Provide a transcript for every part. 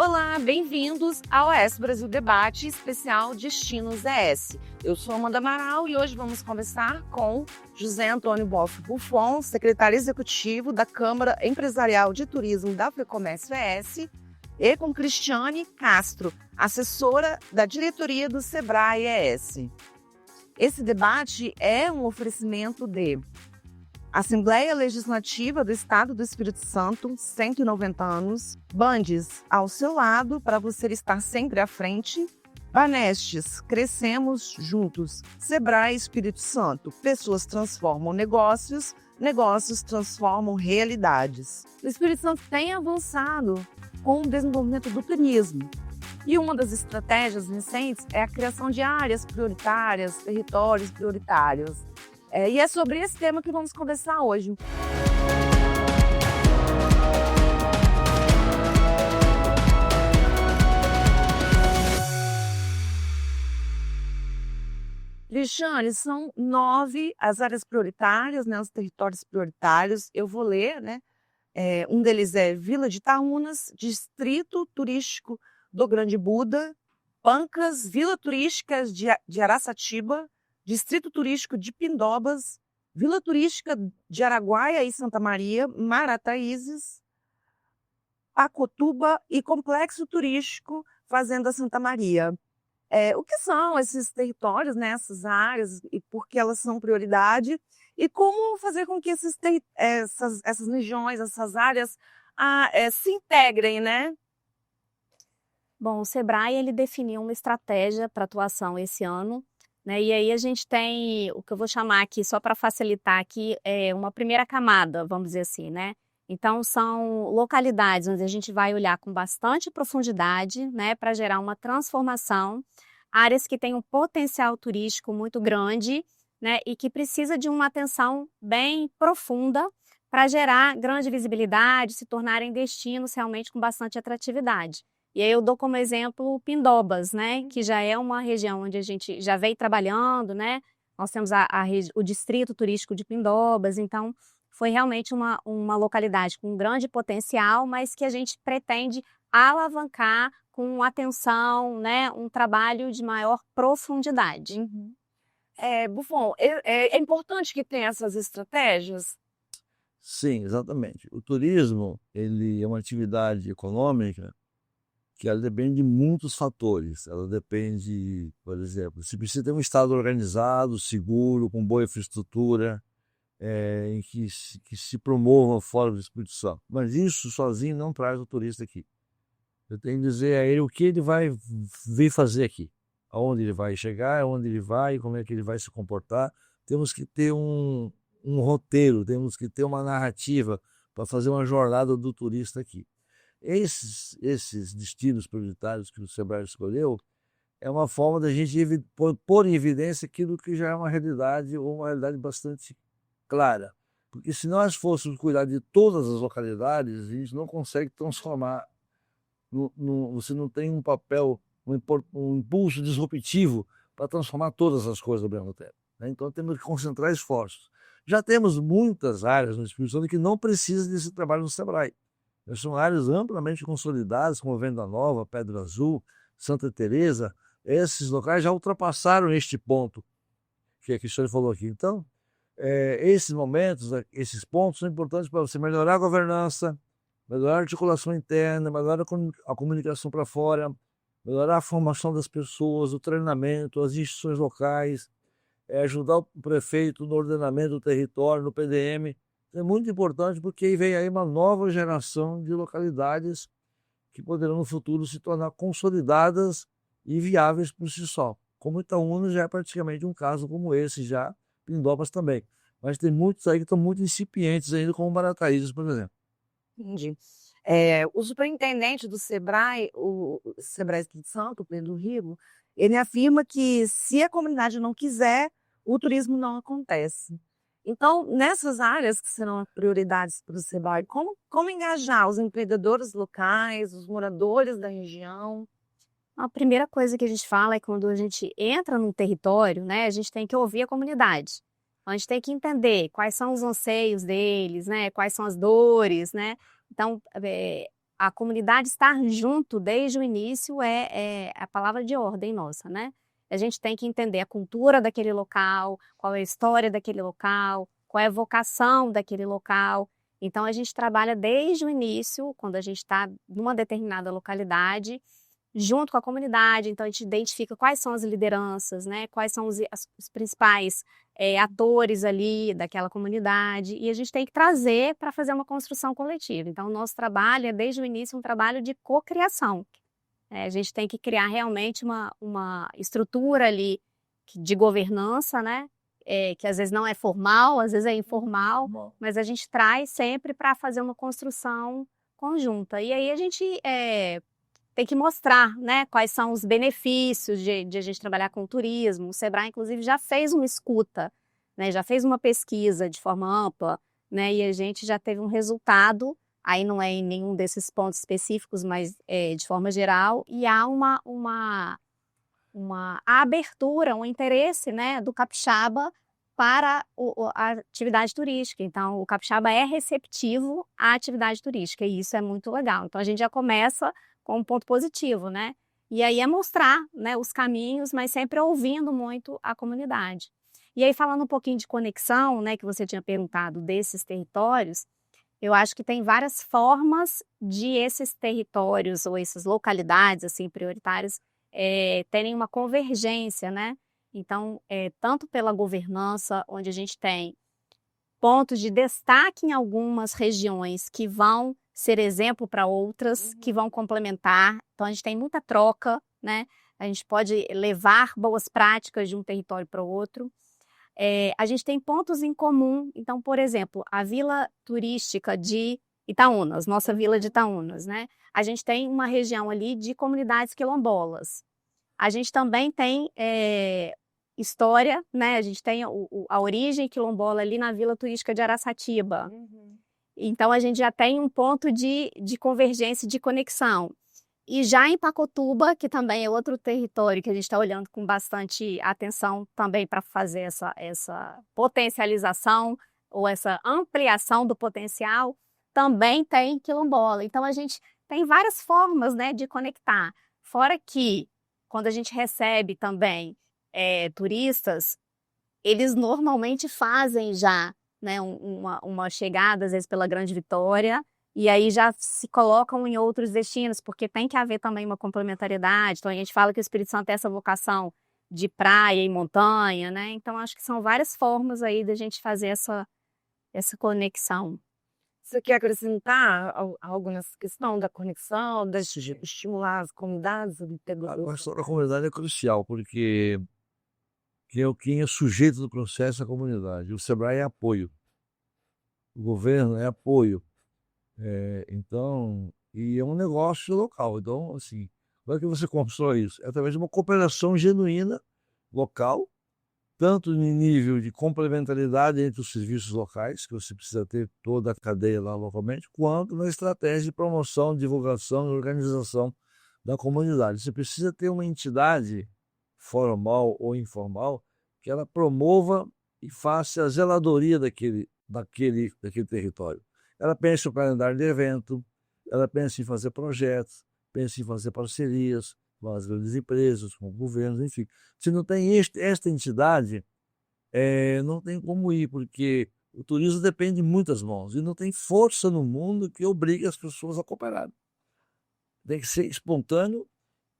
Olá, bem-vindos ao ES Brasil Debate especial Destinos ES. Eu sou Amanda Amaral e hoje vamos conversar com José Antônio Boff Buffon, secretário executivo da Câmara Empresarial de Turismo da FEComércio ES, e com Cristiane Castro, assessora da diretoria do Sebrae ES. Esse debate é um oferecimento de Assembleia Legislativa do Estado do Espírito Santo, 190 anos. Bandes, ao seu lado, para você estar sempre à frente. Banestes, crescemos juntos. Sebrae Espírito Santo, pessoas transformam negócios, negócios transformam realidades. O Espírito Santo tem avançado com o desenvolvimento do turismo. E uma das estratégias recentes é a criação de áreas prioritárias, territórios prioritários. E é sobre esse tema que vamos conversar hoje. Cristiane, são 9 as áreas prioritárias, né, os territórios prioritários. Eu vou ler, né? Um deles é Vila de Itaúnas, Distrito Turístico do Grande Buda, Pancas, Vila Turística de Araçatiba, Distrito Turístico de Pindobas, Vila Turística de Araguaia e Santa Maria, Marataízes, Acotuba e Complexo Turístico Fazenda Santa Maria. O que são esses territórios, né, essas áreas, e por que elas são prioridade, e como fazer com que essas regiões, essas áreas se integrem, né? Bom, o Sebrae ele definiu uma estratégia para atuação esse ano, né? E aí a gente tem o que eu vou chamar aqui, só para facilitar aqui, uma primeira camada, vamos dizer assim, né? Então são localidades onde a gente vai olhar com bastante profundidade, né, para gerar uma transformação, áreas que têm um potencial turístico muito grande, né, e que precisa de uma atenção bem profunda para gerar grande visibilidade, se tornarem destinos realmente com bastante atratividade. E aí eu dou como exemplo Pindobas, né, que já é uma região onde a gente já vem trabalhando, né, nós temos o Distrito Turístico de Pindobas, então foi realmente uma localidade com grande potencial, mas que a gente pretende alavancar com atenção, né, um trabalho de maior profundidade. Uhum. Buffon, é importante que tenha essas estratégias? Sim, exatamente. O turismo, ele é uma atividade econômica que ela depende de muitos fatores. Ela depende, por exemplo, se precisa ter um estado organizado, seguro, com boa infraestrutura, em que se promova fora do Espírito Santo. Mas isso sozinho não traz o turista aqui. Eu tenho que dizer a ele o que ele vai vir fazer aqui, aonde ele vai chegar, aonde ele vai, como é que ele vai se comportar. Temos que ter um roteiro, temos que ter uma narrativa para fazer uma jornada do turista aqui. Esses destinos prioritários que o Sebrae escolheu é uma forma da gente pôr em evidência aquilo que já é uma realidade, ou uma realidade bastante clara. Porque se nós fôssemos cuidar de todas as localidades, a gente não consegue transformar, você não tem um papel, um impulso disruptivo para transformar todas as coisas ao mesmo tempo, né? Então temos que concentrar esforços. Já temos muitas áreas no Espírito Santo que não precisam desse trabalho no Sebrae. São áreas amplamente consolidadas, como Venda Nova, Pedra Azul, Santa Teresa. Esses locais já ultrapassaram este ponto que a Cristiane falou aqui. Então, esses momentos, esses pontos são importantes para você melhorar a governança, melhorar a articulação interna, melhorar a comunicação para fora, melhorar a formação das pessoas, o treinamento, as instituições locais, ajudar o prefeito no ordenamento do território, no PDM. É muito importante porque aí vem aí uma nova geração de localidades que poderão no futuro se tornar consolidadas e viáveis por si só. Como Itaúna já é praticamente um caso como esse já, Pindobas também. Mas tem muitos aí que estão muito incipientes ainda, como Marataízes, por exemplo. Entendi. O superintendente do Sebrae, o Sebrae Espírito Santo, o Pedro Rigo, ele afirma que se a comunidade não quiser, o turismo não acontece. Então, nessas áreas que serão prioridades para o Sebrae, como engajar os empreendedores locais, os moradores da região? A primeira coisa que a gente fala é quando a gente entra num território, né, a gente tem que ouvir a comunidade. A gente tem que entender quais são os anseios deles, né, quais são as dores, né? Então, a comunidade estar junto desde o início é a palavra de ordem nossa, né? A gente tem que entender a cultura daquele local, qual é a história daquele local, qual é a vocação daquele local. Então, a gente trabalha desde o início, quando a gente está numa determinada localidade, junto com a comunidade. Então, a gente identifica quais são as lideranças, né? Quais são os principais atores ali daquela comunidade. E a gente tem que trazer para fazer uma construção coletiva. Então, o nosso trabalho é, desde o início, um trabalho de cocriação. A gente tem que criar realmente uma estrutura ali de governança, né? Que às vezes não é formal, às vezes é informal, mas a gente traz sempre para fazer uma construção conjunta. E aí a gente tem que mostrar, né, quais são os benefícios de a gente trabalhar com o turismo. O Sebrae, inclusive, já fez uma escuta, né? Já fez uma pesquisa de forma ampla, né? E a gente já teve um resultado. Aí não é em nenhum desses pontos específicos, mas de forma geral, e há uma abertura, um interesse, né, do capixaba para a atividade turística. Então, o capixaba é receptivo à atividade turística, e isso é muito legal. Então, a gente já começa com um ponto positivo, né? E aí é mostrar, né, os caminhos, mas sempre ouvindo muito a comunidade. E aí, falando um pouquinho de conexão, né, que você tinha perguntado desses territórios, eu acho que tem várias formas de esses territórios ou essas localidades assim prioritárias terem uma convergência, né? Então, tanto pela governança, onde a gente tem pontos de destaque em algumas regiões que vão ser exemplo para outras, que vão complementar. Então, a gente tem muita troca, né? A gente pode levar boas práticas de um território para o outro. A gente tem pontos em comum. Então, por exemplo, a vila turística de Itaúnas, nossa vila de Itaúnas, né? A gente tem uma região ali de comunidades quilombolas. A gente também tem história, né? A gente tem a origem quilombola ali na vila turística de Araçatiba. Então, a gente já tem um ponto de convergência, de conexão. E já em Pacotuba, que também é outro território que a gente está olhando com bastante atenção também para fazer essa potencialização ou essa ampliação do potencial, também tem quilombola. Então, a gente tem várias formas, né, de conectar. Fora que, quando a gente recebe também turistas, eles normalmente fazem já, né, uma chegada, às vezes, pela Grande Vitória, e aí já se colocam em outros destinos, porque tem que haver também uma complementariedade. Então, a gente fala que o Espírito Santo tem essa vocação de praia e montanha, né? Então, acho que são várias formas aí da gente fazer essa conexão. Você quer acrescentar algo nessa questão da conexão, de estimular as comunidades? A questão da comunidade é crucial, porque quem é sujeito do processo é a comunidade. O Sebrae é apoio. O governo é apoio. Então, e é um negócio local. Então, assim, como é que você constrói isso? É através de uma cooperação genuína, local, tanto no nível de complementaridade entre os serviços locais, que você precisa ter toda a cadeia lá localmente, quanto na estratégia de promoção, divulgação e organização da comunidade. Você precisa ter uma entidade formal ou informal que ela promova e faça a zeladoria daquele território. Ela pensa em calendário de evento, ela pensa em fazer projetos, pensa em fazer parcerias com as grandes empresas, com governos, enfim. Se não tem esta entidade, não tem como ir, porque o turismo depende de muitas mãos e não tem força no mundo que obrigue as pessoas a cooperarem. Tem que ser espontâneo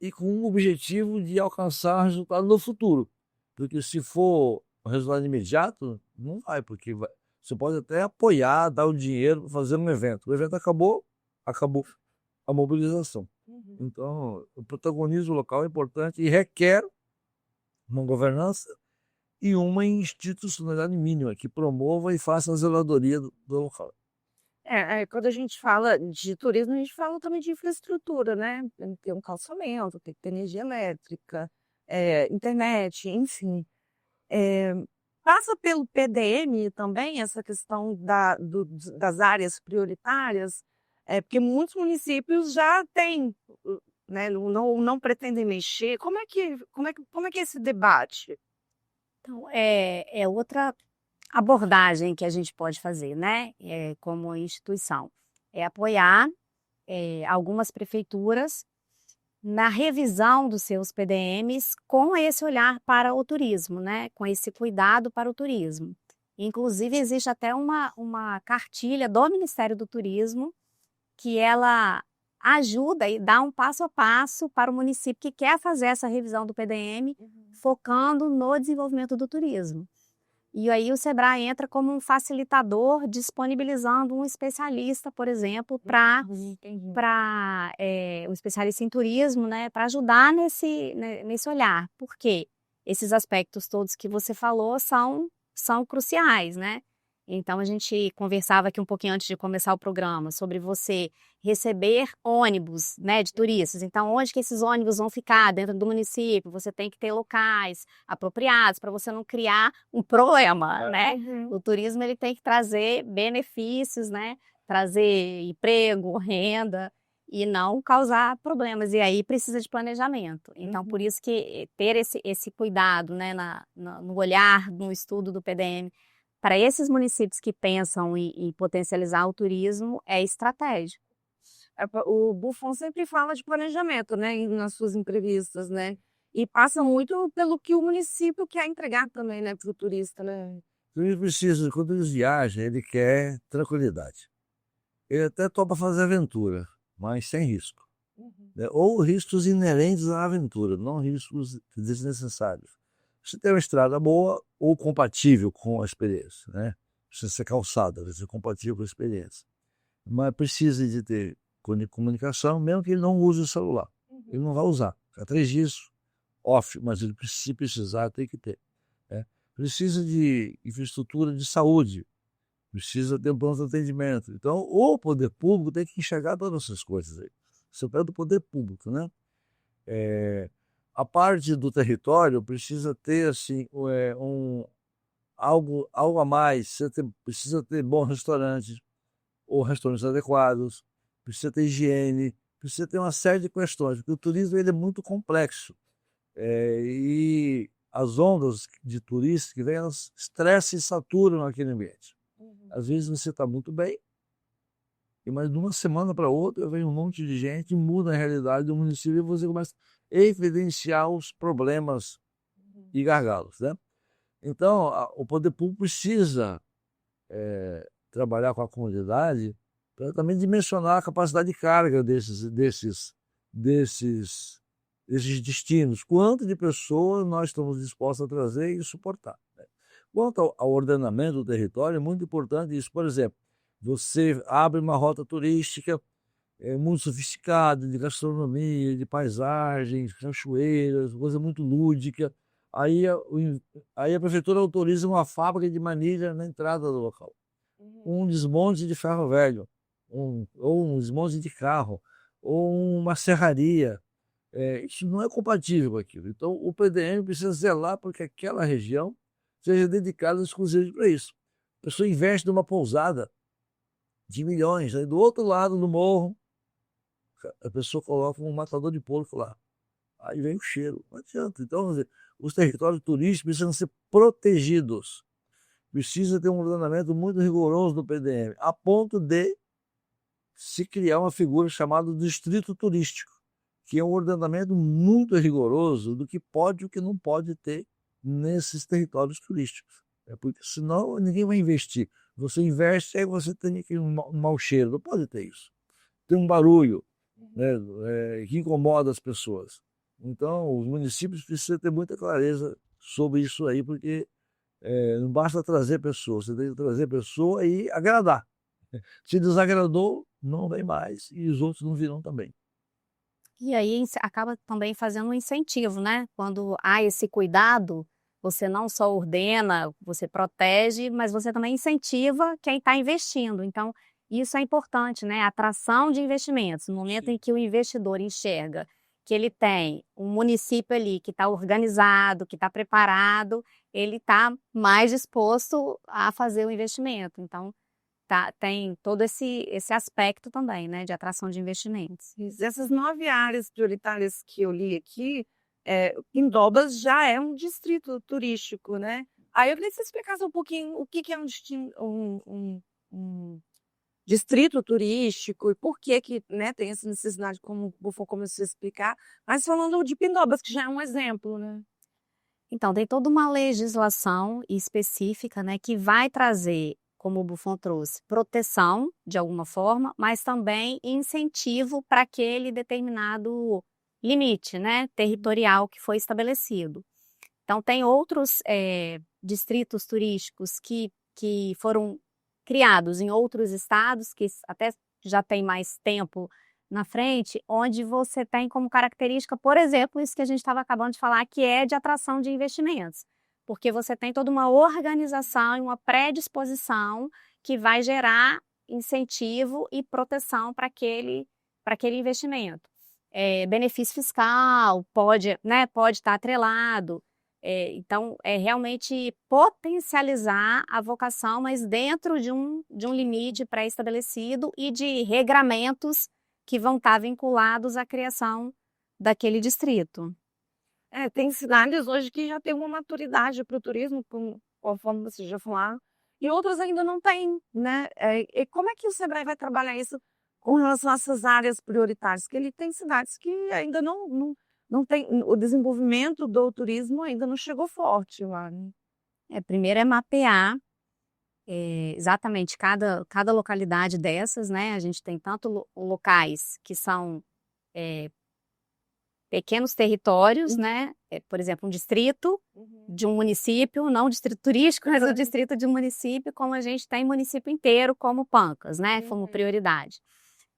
e com o objetivo de alcançar resultado no futuro. Porque se for um resultado imediato, não vai, porque você pode até apoiar, dar o dinheiro para fazer um evento. O evento acabou a mobilização. Então, o protagonismo local é importante e requer uma governança e uma institucionalidade mínima que promova e faça a zeladoria do local. Quando a gente fala de turismo, a gente fala também de infraestrutura, né? Tem que ter um calçamento, tem que ter energia elétrica, internet, enfim. Passa pelo PDM também essa questão das áreas prioritárias, porque muitos municípios já têm, né, não pretendem mexer. Como é que é esse debate? Então, é outra abordagem que a gente pode fazer, né, como instituição. É apoiar algumas prefeituras na revisão dos seus PDMs com esse olhar para o turismo, né? Com esse cuidado para o turismo. Inclusive, existe até uma cartilha do Ministério do Turismo que ela ajuda e dá um passo a passo para o município que quer fazer essa revisão do PDM, focando no desenvolvimento do turismo. E aí o Sebrae entra como um facilitador, disponibilizando um especialista, por exemplo, para um especialista em turismo, né, para ajudar nesse olhar. Porque esses aspectos todos que você falou são cruciais, né? Então, a gente conversava aqui um pouquinho antes de começar o programa sobre você receber ônibus, né, de turistas. Então, onde que esses ônibus vão ficar dentro do município? Você tem que ter locais apropriados para você não criar um problema, né? O turismo ele tem que trazer benefícios, né? Trazer emprego, renda e não causar problemas. E aí precisa de planejamento. Então, por isso que ter esse cuidado, né, no olhar, no estudo do PDM, para esses municípios que pensam em potencializar o turismo, é estratégico. O Buffon sempre fala de planejamento, né, nas suas entrevistas, né? E passa muito pelo que o município quer entregar também, né, para o turista, né? O turista precisa, quando ele viaja, ele quer tranquilidade. Ele até topa fazer aventura, mas sem risco. Né? Ou riscos inerentes à aventura, não riscos desnecessários. Você tem uma estrada boa ou compatível com a experiência, né? Precisa ser calçada, precisa ser compatível com a experiência. Mas precisa de ter comunicação, mesmo que ele não use o celular. Ele não vai usar. Fica 3 dias off, mas ele, se precisar, tem que ter. Né? Precisa de infraestrutura de saúde, precisa ter um pronto atendimento. Então, o poder público tem que enxergar todas essas coisas aí. Você pede do poder público, né? A parte do território precisa ter assim, algo a mais. Você precisa ter bons restaurantes, ou restaurantes adequados, precisa ter higiene, precisa ter uma série de questões, porque o turismo ele é muito complexo. E as ondas de turistas que vêm, elas estressam e saturam aquele ambiente. Às vezes você está muito bem, mas de uma semana para outra vem um monte de gente, muda a realidade do município e você começa a evidenciar os problemas e gargalos, né? Então, o poder público precisa trabalhar com a comunidade para também dimensionar a capacidade de carga desses destinos. Quanto de pessoas nós estamos dispostos a trazer e suportar, né? Quanto ao ordenamento do território, é muito importante isso. Por exemplo, você abre uma rota turística muito sofisticada, de gastronomia, de paisagens, cachoeiras, coisa muito lúdica. Aí a prefeitura autoriza uma fábrica de manilha na entrada do local. Um desmonte de ferro velho, ou um desmonte de carro, ou uma serraria. Isso não é compatível com aquilo. Então, o PDM precisa zelar para que aquela região seja dedicada exclusivamente para isso. A pessoa investe numa pousada de milhões, aí do outro lado do morro, a pessoa coloca um matador de porco lá. Aí vem o cheiro, não adianta. Então, os territórios turísticos precisam ser protegidos. Precisa ter um ordenamento muito rigoroso do PDM, a ponto de se criar uma figura chamada distrito turístico, que é um ordenamento muito rigoroso do que pode e o que não pode ter nesses territórios turísticos. Porque senão ninguém vai investir. Você investe, aí você tem aqui um mau cheiro, não pode ter isso. Tem um barulho, né, que incomoda as pessoas. Então, os municípios precisam ter muita clareza sobre isso aí, porque não basta trazer pessoas, você tem que trazer pessoa e agradar. Se desagradou, não vem mais e os outros não virão também. E aí acaba também fazendo um incentivo, né? Quando há esse cuidado, você não só ordena, você protege, mas você também incentiva quem está investindo. Então, isso é importante, né? A atração de investimentos. No momento em que o investidor enxerga que ele tem um município ali que está organizado, que está preparado, ele está mais disposto a fazer o investimento. Então, tem todo esse aspecto também, né, de atração de investimentos. Essas 9 áreas prioritárias que eu li aqui, Pindobas já é um distrito turístico, né? Aí eu queria que você explicasse um pouquinho o que é um distrito turístico e por que que, né, tem essa necessidade, como o Buffon começou a explicar, mas falando de Pindobas, que já é um exemplo, né? Então, tem toda uma legislação específica, né, que vai trazer, como o Buffon trouxe, proteção de alguma forma, mas também incentivo para aquele determinado limite, né, territorial que foi estabelecido. Então, tem outros distritos turísticos que foram criados em outros estados, que até já tem mais tempo na frente, onde você tem como característica, por exemplo, isso que a gente estava acabando de falar, que é de atração de investimentos. Porque você tem toda uma organização e uma predisposição que vai gerar incentivo e proteção para aquele investimento. Benefício fiscal pode estar atrelado. Então, é realmente potencializar a vocação, mas dentro de um limite pré-estabelecido e de regramentos que vão estar vinculados à criação daquele distrito. Tem cidades hoje que já têm uma maturidade para o turismo, conforme você já falou, e outras ainda não têm, né? E como é que o Sebrae vai trabalhar isso com relação a essas áreas prioritárias? Que ele tem cidades que ainda não tem, o desenvolvimento do turismo ainda não chegou forte lá, né? Primeiro é mapear exatamente cada localidade dessas, né? A gente tem tanto locais que são pequenos territórios, né? Por exemplo, um distrito de um município, não um distrito turístico, mas um distrito de um município, como a gente tem município inteiro, como Pancas, né? Como prioridade.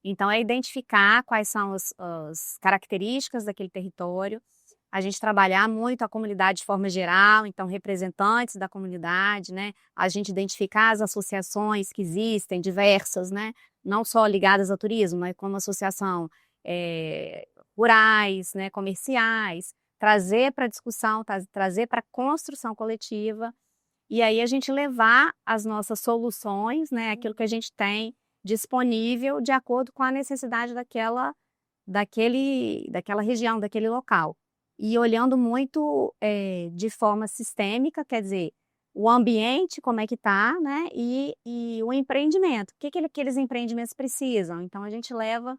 Então, é identificar quais são as características daquele território, a gente trabalhar muito a comunidade de forma geral, então representantes da comunidade, né? A gente identificar as associações que existem, diversas, né? Não só ligadas ao turismo, mas como associação rurais, né? Comerciais, trazer para discussão, trazer para construção coletiva, e aí a gente levar as nossas soluções, né? Aquilo que a gente tem disponível de acordo com a necessidade daquela região, daquele local. E olhando muito de forma sistêmica, quer dizer, o ambiente, como é que está, né? E o empreendimento. O que aqueles empreendimentos precisam? Então, a gente leva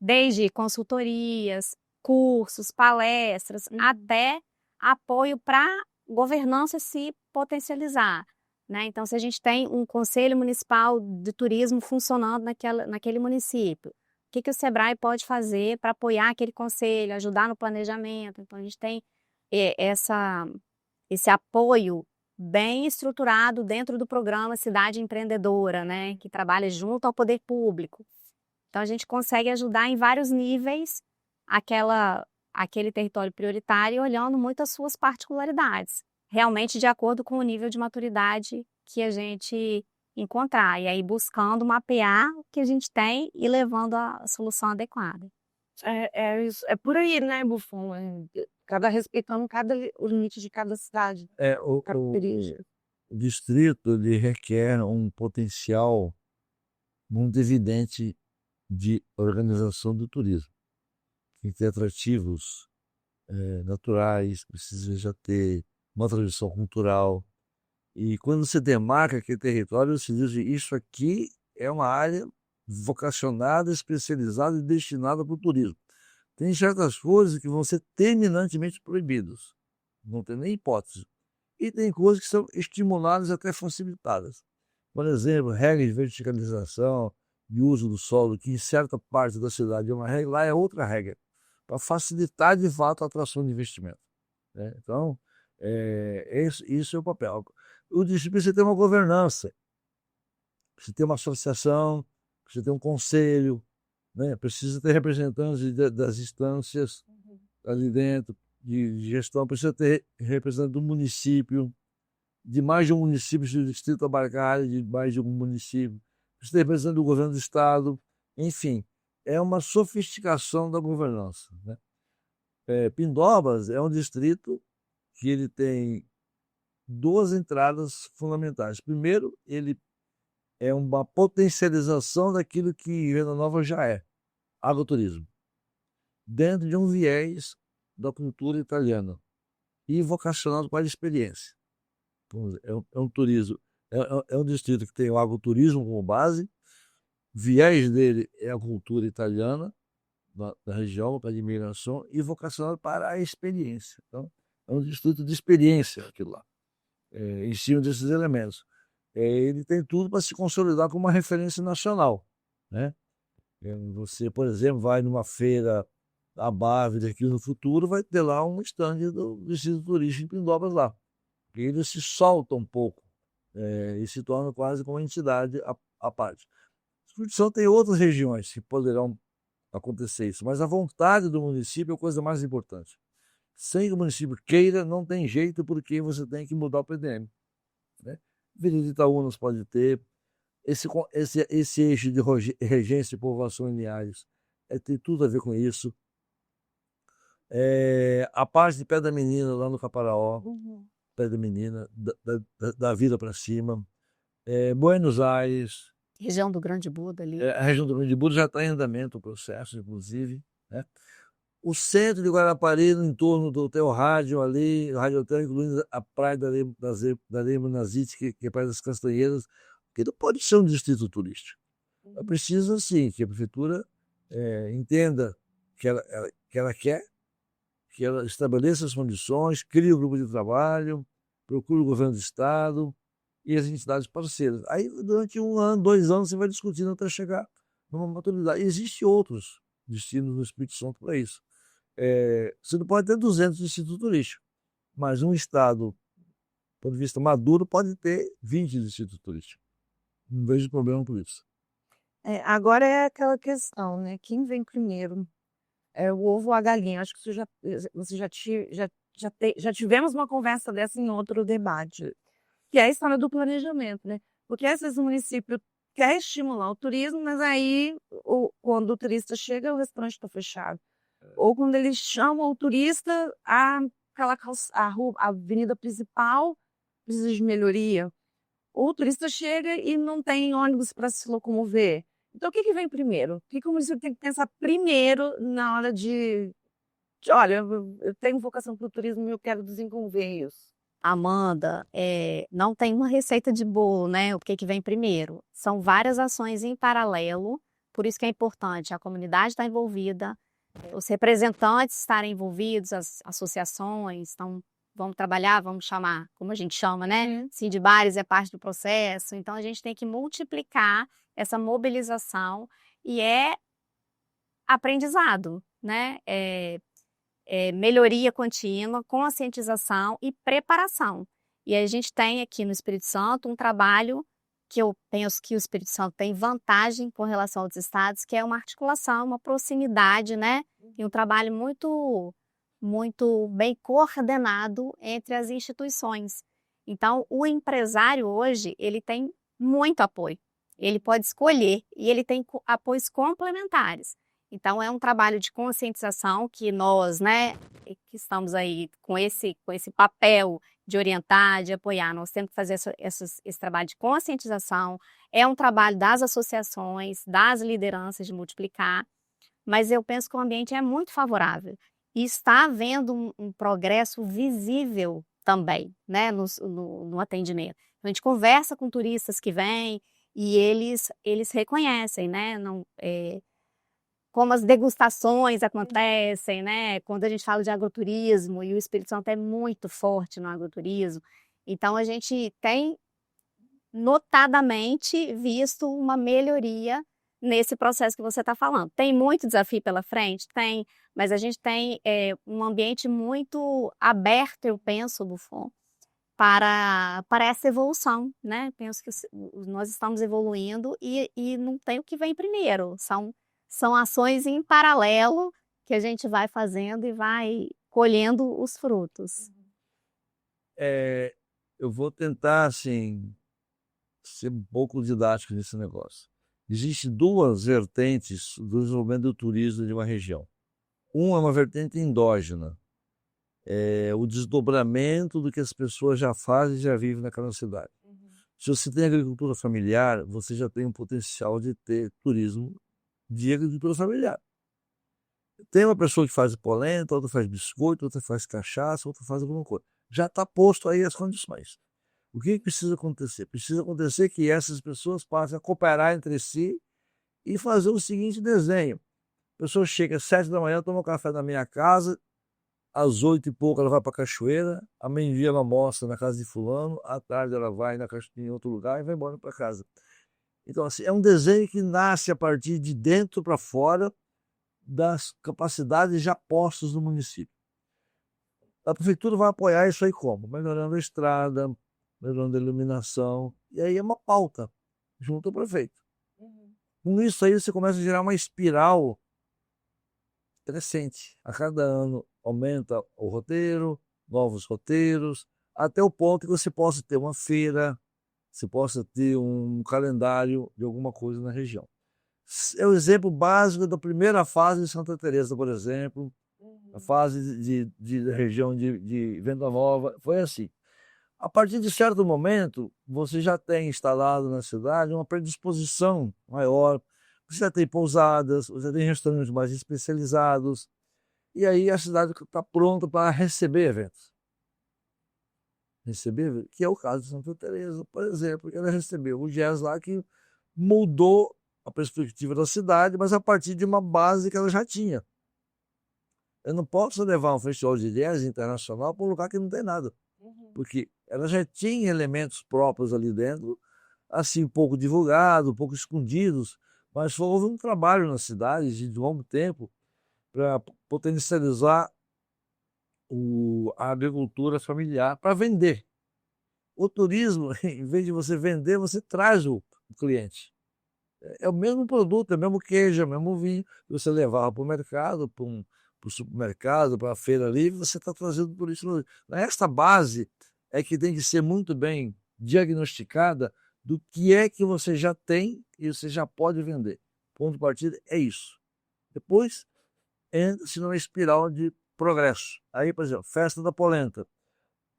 desde consultorias, cursos, palestras, até apoio para governança se potencializar, né? Então, se a gente tem um conselho municipal de turismo funcionando naquele município, o que o Sebrae pode fazer para apoiar aquele conselho, ajudar no planejamento? Então, a gente tem esse apoio bem estruturado dentro do programa Cidade Empreendedora, né? Que trabalha junto ao poder público. Então, a gente consegue ajudar em vários níveis aquele território prioritário, olhando muito as suas particularidades, realmente de acordo com o nível de maturidade que a gente encontrar, e aí buscando mapear o que a gente tem e levando a solução adequada. Isso, é por aí, né, Buffon? Respeitando o limite de cada cidade. O distrito ele requer um potencial muito evidente de organização do turismo. Tem que ter atrativos naturais, precisa já ter uma tradição cultural. E quando você demarca aquele território, você diz: isso aqui é uma área vocacionada, especializada e destinada para o turismo. Tem certas coisas que vão ser terminantemente proibidas, não tem nem hipótese. E tem coisas que são estimuladas e até facilitadas. Por exemplo, regra de verticalização, de uso do solo, que em certa parte da cidade é uma regra, lá é outra regra, para facilitar de fato a atração de investimento, né? Então, isso é o papel. O distrito precisa ter uma governança, precisa ter uma associação, precisa ter um conselho, né? Precisa ter representantes das instâncias ali dentro, de gestão, precisa ter representante do município, de mais de um município, do distrito abarcar de mais de um município, precisa ter representante do governo do estado, enfim, é uma sofisticação da governança, né? Pindobas é um distrito que ele tem duas entradas fundamentais. Primeiro, ele é uma potencialização daquilo que Venda Nova já é, agroturismo, dentro de um viés da cultura italiana e vocacionado para a experiência. É um turismo, é um distrito que tem o agroturismo como base, viés dele é a cultura italiana, da região, para a imigração, e vocacionado para a experiência. Então, é um distrito de experiência aquilo lá, em cima desses elementos. Ele tem tudo para se consolidar como uma referência nacional, né? Você, por exemplo, vai numa feira a Bávida aqui no futuro, vai ter lá um stand do distrito turístico em Pindobras lá. E ele se solta um pouco e se torna quase como uma entidade à parte. O Espírito Santo tem outras regiões que poderão acontecer isso, mas a vontade do município é a coisa mais importante. Sem que o município queira, não tem jeito, porque você tem que mudar o PDM, né? Avenida Itaúnas pode ter, esse eixo de regência e povoação em Linhares tem tudo a ver com isso. A parte de Pé da Menina, lá no Caparaó, Pé da Menina, da vida para cima. Buenos Aires. Região do Grande Buda ali. A região do Grande Buda já está em andamento o processo, inclusive, né? O centro de Guarapari, no entorno do Hotel Rádio ali, Rádio Hotel, incluindo a praia da Lema Nazite, que é a Praia das Castanheiras, que não pode ser um distrito turístico. É preciso, sim, que a prefeitura entenda que ela quer, que ela estabeleça as condições, crie o grupo de trabalho, procure o governo do estado e as entidades parceiras. Aí, durante 1 ano, 2 anos, você vai discutindo até chegar numa maturidade. Existem outros destinos no Espírito Santo para isso. Você não pode ter 200 distritos turísticos, mas um estado, do ponto de vista maduro, pode ter 20 distritos turísticos. Não vejo problema por isso. Agora é aquela questão, né? Quem vem primeiro? É o ovo ou a galinha? Acho que já tivemos uma conversa dessa em outro debate, que é a história do planejamento, né? Porque às vezes o município quer estimular o turismo, mas aí quando o turista chega, o restaurante está fechado. Ou quando eles chamam o turista, a avenida principal precisa de melhoria. Ou o turista chega e não tem ônibus para se locomover. Então, o que vem primeiro? O que o município tem que pensar primeiro na hora olha, eu tenho vocação para o turismo e eu quero desenvolver isso? Amanda, não tem uma receita de bolo, né? O que vem primeiro? São várias ações em paralelo, por isso que é importante a comunidade estar envolvida, os representantes estarem envolvidos, as associações, então vamos trabalhar, vamos chamar, como a gente chama, né? Sindibares é parte do processo, então a gente tem que multiplicar essa mobilização e aprendizado, né? Melhoria contínua, conscientização e preparação. E a gente tem aqui no Espírito Santo um trabalho que eu penso que o Espírito Santo tem vantagem com relação aos estados, que é uma articulação, uma proximidade, né? E um trabalho muito, muito bem coordenado entre as instituições. Então, o empresário hoje, ele tem muito apoio. Ele pode escolher e ele tem apoios complementares. Então, é um trabalho de conscientização que nós, né, que estamos aí com esse papel de orientar, de apoiar, nós temos que fazer esse trabalho de conscientização. É um trabalho das associações, das lideranças de multiplicar, mas eu penso que o ambiente é muito favorável. E está havendo um progresso visível também, né, no atendimento. A gente conversa com turistas que vêm e eles reconhecem, né, como as degustações acontecem, né? Quando a gente fala de agroturismo, e o Espírito Santo é muito forte no agroturismo, então a gente tem notadamente visto uma melhoria nesse processo que você está falando. Tem muito desafio pela frente? Tem, mas a gente tem um ambiente muito aberto, eu penso, Buffon, para essa evolução, né? Penso que nós estamos evoluindo e não tem o que vem primeiro, são ações em paralelo que a gente vai fazendo e vai colhendo os frutos. Eu vou tentar, assim, ser um pouco didático nesse negócio. Existem 2 vertentes do desenvolvimento do turismo de uma região. Uma é uma vertente endógena, o desdobramento do que as pessoas já fazem e já vivem naquela cidade. Se você tem agricultura familiar, você já tem um potencial de ter turismo de agricultura familiar. Tem uma pessoa que faz polenta, outra faz biscoito, outra faz cachaça, outra faz alguma coisa. Já está posto aí as condições. O que precisa acontecer? Precisa acontecer que essas pessoas passem a cooperar entre si e fazer o seguinte desenho. A pessoa chega às 7 da manhã, toma um café na minha casa, às 8 e pouco ela vai para a cachoeira, a meio-dia ela almoça na casa de fulano, à tarde ela vai em outro lugar e vai embora para casa. Então, assim, é um desenho que nasce a partir de dentro para fora das capacidades já postas no município. A prefeitura vai apoiar isso aí como? Melhorando a estrada, melhorando a iluminação, e aí é uma pauta junto ao prefeito. Com isso aí você começa a gerar uma espiral crescente. A cada ano aumenta o roteiro, novos roteiros, até o ponto que você possa ter uma feira, você possa ter um calendário de alguma coisa na região. É o exemplo básico da primeira fase de Santa Teresa, por exemplo, a fase de região de Venda Nova, foi assim. A partir de certo momento, você já tem instalado na cidade uma predisposição maior, você já tem pousadas, você já tem restaurantes mais especializados, e aí a cidade está pronta para receber eventos. Que é o caso de Santa Teresa, por exemplo, que ela recebeu o jazz lá que mudou a perspectiva da cidade, mas a partir de uma base que ela já tinha. Eu não posso levar um festival de jazz internacional para um lugar que não tem nada, porque ela já tinha elementos próprios ali dentro, assim, pouco divulgados, pouco escondidos, mas houve um trabalho na cidade de longo tempo para potencializar a agricultura familiar para vender. O turismo, em vez de você vender, você traz o cliente. É o mesmo produto, é o mesmo queijo, é o mesmo vinho. Você levava para o mercado, para o supermercado, para a feira ali, você está trazendo por isso. Esta base é que tem que ser muito bem diagnosticada do que é que você já tem e você já pode vender. Ponto de partida é isso. Depois, entra-se numa espiral de progresso. Aí, por exemplo, festa da polenta.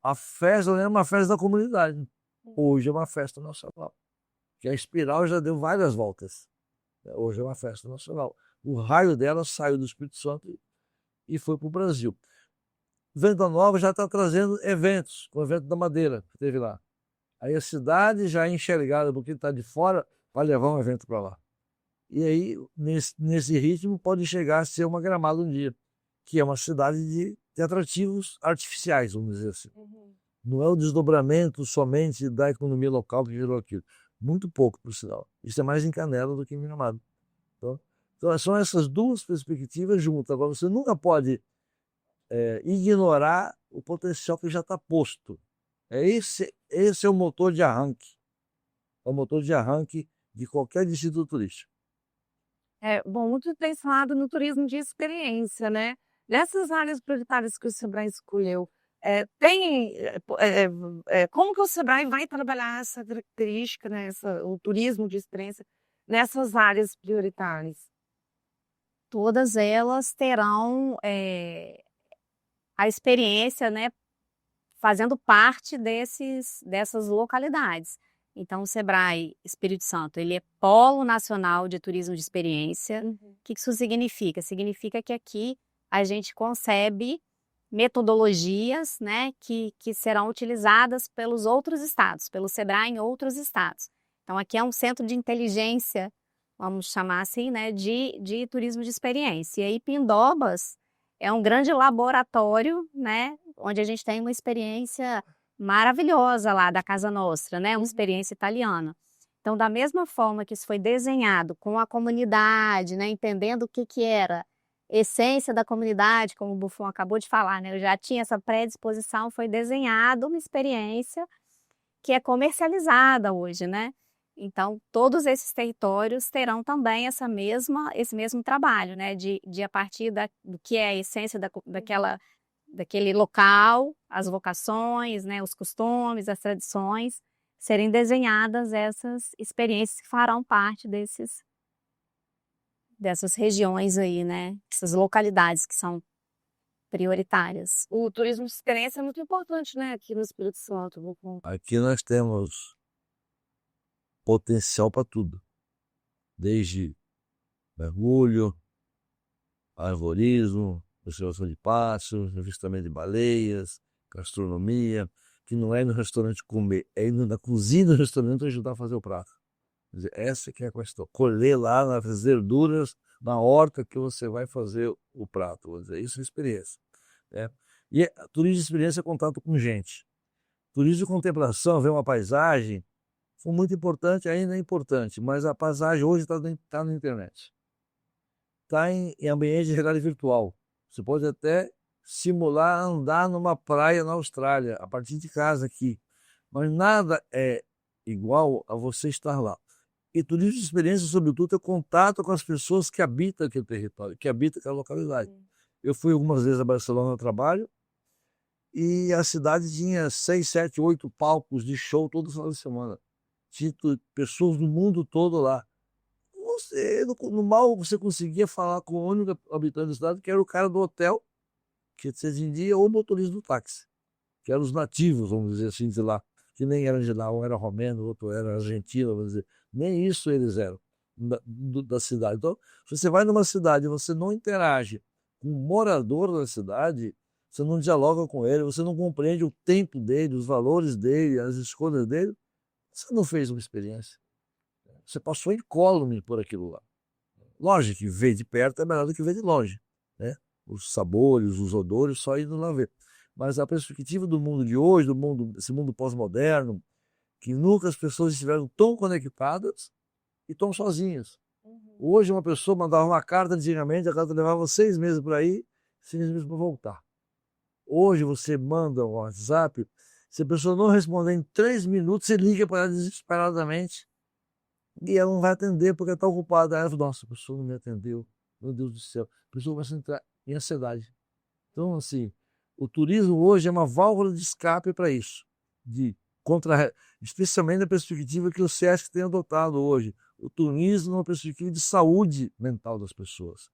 A festa não é uma festa da comunidade. Hoje é uma festa nacional. Que a espiral já deu várias voltas. Hoje é uma festa nacional. O raio dela saiu do Espírito Santo e foi para o Brasil. Venda Nova já está trazendo eventos, o evento da Madeira que teve lá. Aí a cidade já é enxergada por quem está de fora, vai levar um evento para lá. E aí, nesse ritmo, pode chegar a ser uma Gramado um dia, que é uma cidade de atrativos artificiais, vamos dizer assim. Não é o desdobramento somente da economia local que gerou aquilo. Muito pouco, por sinal. Isso é mais em Canela do que em Gramado. Então são essas duas perspectivas juntas. Agora, você nunca pode ignorar o potencial que já está posto. Esse é o motor de arranque. É o motor de arranque de qualquer distrito turístico. Bom, muito bem falado no turismo de experiência, né? Nessas áreas prioritárias que o Sebrae escolheu, como que o Sebrae vai trabalhar essa característica, né, o turismo de experiência nessas áreas prioritárias? Todas elas terão a experiência, né, fazendo parte dessas localidades. Então, o Sebrae Espírito Santo, ele é Polo Nacional de Turismo de Experiência. O que isso significa? Significa que aqui a gente concebe metodologias, né, que serão utilizadas pelos outros estados, pelo Sebrae em outros estados. Então, aqui é um centro de inteligência, vamos chamar assim, né, de turismo de experiência. E aí, Pindobas é um grande laboratório, né, onde a gente tem uma experiência maravilhosa lá da Casa Nostra, né, uma experiência italiana. Então, da mesma forma que isso foi desenhado com a comunidade, né, entendendo o que era essência da comunidade, como o Buffon acabou de falar, né, eu já tinha essa predisposição, foi desenhada uma experiência que é comercializada hoje, né? Então, todos esses territórios terão também esse mesmo trabalho, né? De a partir do que é a essência daquele local, as vocações, né? Os costumes, as tradições, serem desenhadas essas experiências que farão parte dessas regiões aí, né? Essas localidades que são prioritárias. O turismo de experiência é muito importante, né? Aqui no Espírito Santo. Aqui nós temos potencial para tudo, desde mergulho, arvorismo, observação de pássaros, avistamento de baleias, gastronomia, que não é no restaurante comer, é ir na cozinha do restaurante ajudar a fazer o prato. Quer dizer, essa que é a questão. Colher lá nas verduras, na horta que você vai fazer o prato. Vou dizer, isso é experiência. Né? E turismo de experiência é contato com gente. Turismo de contemplação, ver uma paisagem, foi muito importante, ainda é importante, mas a paisagem hoje está na internet. Está em ambiente de realidade virtual. Você pode até simular andar numa praia na Austrália, a partir de casa aqui. Mas nada é igual a você estar lá. E turismo de experiência, sobretudo, é contato com as pessoas que habitam aquele território, que habitam aquela localidade. Eu fui algumas vezes a Barcelona no trabalho e a cidade tinha 6, 7, 8 palcos de show todo final de semana. Tinha pessoas do mundo todo lá. No mal, você conseguia falar com o único habitante da cidade, que era o cara do hotel, que se atendia, ou o motorista do táxi, que eram os nativos, vamos dizer assim, de lá, que nem eram de lá, um era romeno, o outro era argentino, vamos dizer. Nem isso eles eram, da cidade. Então, se você vai numa cidade e você não interage com o morador da cidade, você não dialoga com ele, você não compreende o tempo dele, os valores dele, as escolhas dele, você não fez uma experiência. Você passou incólume por aquilo lá. Lógico que ver de perto é melhor do que ver de longe, né? Os sabores, os odores, só indo lá ver. Mas a perspectiva do mundo de hoje, esse mundo pós-moderno, que nunca as pessoas estiveram tão conectadas e tão sozinhas. Hoje uma pessoa mandava uma carta antigamente, a carta levava 6 meses para ir, 6 meses para voltar. Hoje você manda um WhatsApp, se a pessoa não responder em 3 minutos, você liga para ela desesperadamente e ela não vai atender porque está ocupada. Aí ela fala, nossa, a pessoa não me atendeu, meu Deus do céu. A pessoa começa a entrar em ansiedade. Então, assim, o turismo hoje é uma válvula de escape para isso, especialmente na perspectiva que o SESC tem adotado hoje. O turismo é uma perspectiva de saúde mental das pessoas,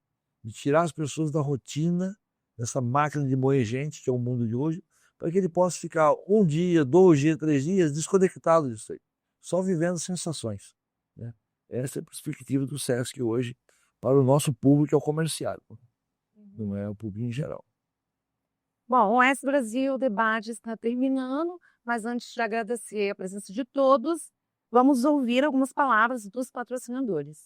de tirar as pessoas da rotina, dessa máquina de moer gente, que é o mundo de hoje, para que ele possa ficar 1 dia, 2 dias, 3 dias desconectado disso aí, só vivendo sensações. Né? Essa é a perspectiva do SESC hoje para o nosso público, que é o comerciário, não é o público em geral. Bom, o OS Brasil, o debate está terminando, mas antes de agradecer a presença de todos, vamos ouvir algumas palavras dos patrocinadores.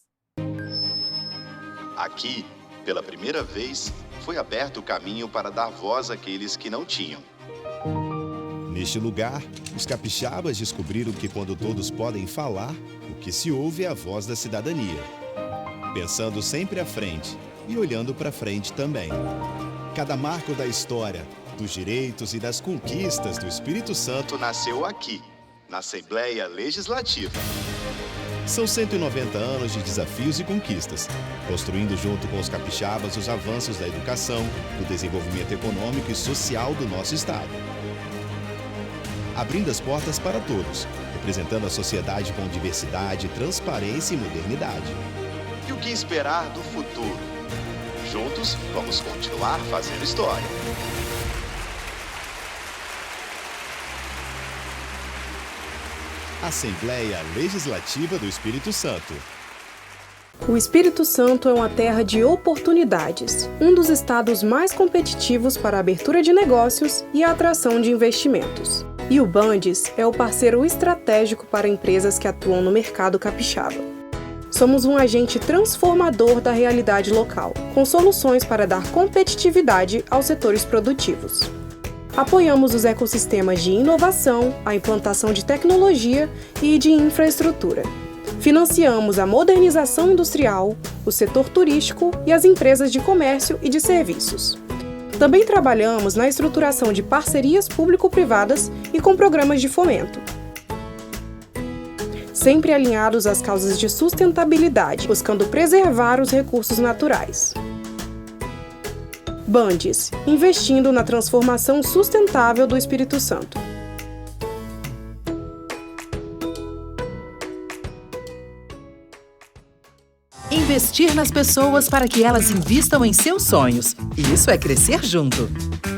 Aqui, pela primeira vez, foi aberto o caminho para dar voz àqueles que não tinham. Neste lugar, os capixabas descobriram que quando todos podem falar, o que se ouve é a voz da cidadania. Pensando sempre à frente e olhando para frente também. Cada marco da história, dos direitos e das conquistas do Espírito Santo Nasceu aqui, na Assembleia Legislativa. São 190 anos de desafios e conquistas, construindo junto com os capixabas os avanços da educação, do desenvolvimento econômico e social do nosso Estado. Abrindo as portas para todos, representando a sociedade com diversidade, transparência e modernidade. E o que esperar do futuro? Juntos, vamos continuar fazendo história. Assembleia Legislativa do Espírito Santo. O Espírito Santo é uma terra de oportunidades, um dos estados mais competitivos para a abertura de negócios e a atração de investimentos. E o Bandes é o parceiro estratégico para empresas que atuam no mercado capixaba. Somos um agente transformador da realidade local, com soluções para dar competitividade aos setores produtivos. Apoiamos os ecossistemas de inovação, a implantação de tecnologia e de infraestrutura. Financiamos a modernização industrial, o setor turístico e as empresas de comércio e de serviços. Também trabalhamos na estruturação de parcerias público-privadas e com programas de fomento. Sempre alinhados às causas de sustentabilidade, buscando preservar os recursos naturais. Bandes, investindo na transformação sustentável do Espírito Santo. Investir nas pessoas para que elas invistam em seus sonhos. Isso é crescer junto.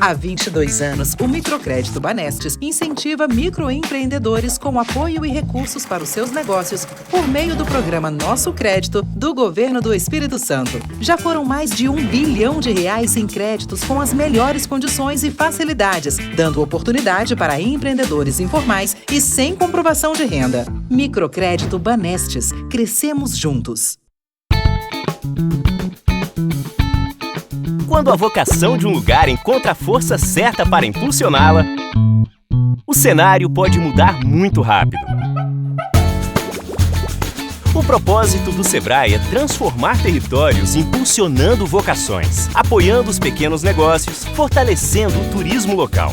Há 22 anos, o Microcrédito Banestes incentiva microempreendedores com apoio e recursos para os seus negócios por meio do programa Nosso Crédito do Governo do Espírito Santo. Já foram mais de R$1 bilhão em créditos com as melhores condições e facilidades, dando oportunidade para empreendedores informais e sem comprovação de renda. Microcrédito Banestes. Crescemos juntos. Quando a vocação de um lugar encontra a força certa para impulsioná-la, o cenário pode mudar muito rápido. O propósito do Sebrae é transformar territórios impulsionando vocações, apoiando os pequenos negócios, fortalecendo o turismo local.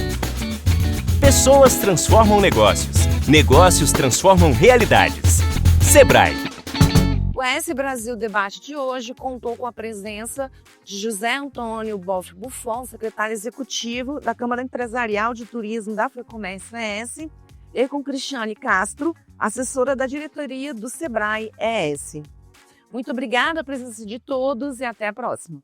Pessoas transformam negócios, negócios transformam realidades. Sebrae. O ES Brasil Debate de hoje contou com a presença de José Antônio Boff Buffon, secretário executivo da Câmara Empresarial de Turismo da Fecomércio ES, e com Cristiane Castro, assessora da diretoria do Sebrae ES. Muito obrigada pela presença de todos e até a próxima.